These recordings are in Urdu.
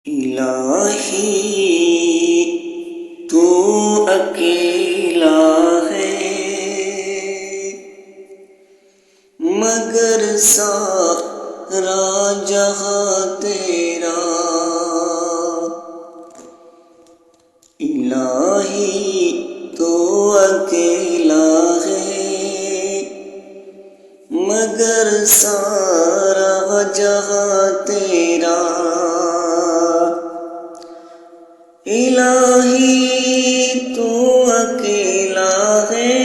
الہی تو اکیلا ہے، مگر سارا جہاں تیرا۔ الہی تو اکیلا ہے، مگر سارا جہاں تیرا۔ الہی تو اکیلا ہے،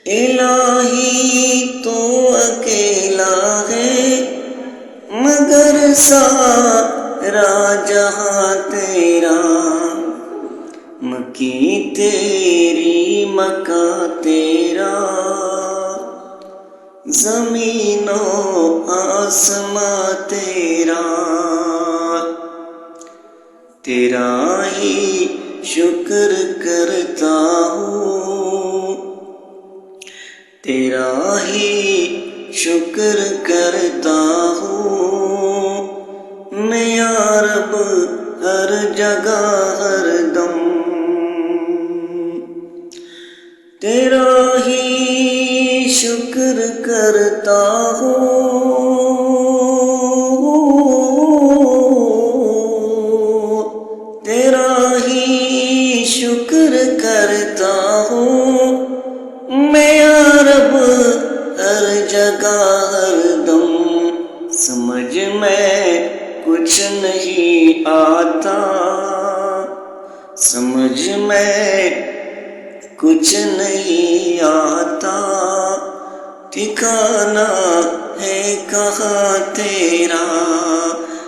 الہی تو اکیلا ہے، مگر سارا جہاں تیرا۔ مکی تیری مکان تیرا، زمین و آسماں تیرا۔ تیرا ہی شکر کرتا ہوں، تیرا ہی شکر کرتا ہوں میں یا رب، ہر جگہ ہر دم۔ تیرا ہی شکر کرتا ہوں، تیرا ہی شکر کرتا ہوں میں یا رب، ہر جگہ ہر دم۔ سمجھ میں کچھ نہیں آتا، سمجھ میں کچھ نہیں آتا، ٹھکانہ ہے کہاں تیرا۔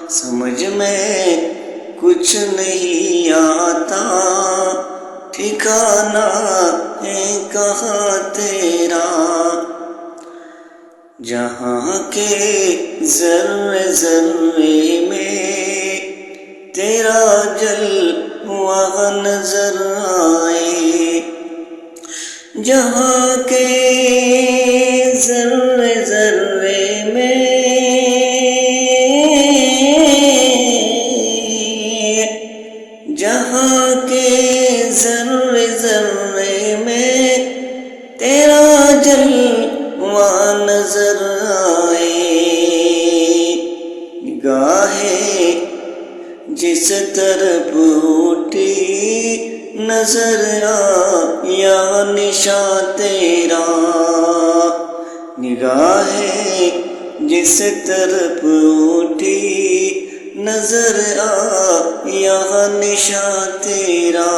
سمجھ میں کچھ نہیں آتا، ٹھکانہ ہے کہاں تیرا۔ جہاں کے ذرے ذرے میں تیرا جلوہ نظر آئے، جہاں کے ذرے ذرے میں جہاں کے ذرے ذرے میں تیرا جلوہ نظر آئے۔ نگاہیں جس طرف اٹھی نظر آیا نشاں تیرا۔ نگاہیں جس طرف اٹھی نظر آیا نشاں تیرا۔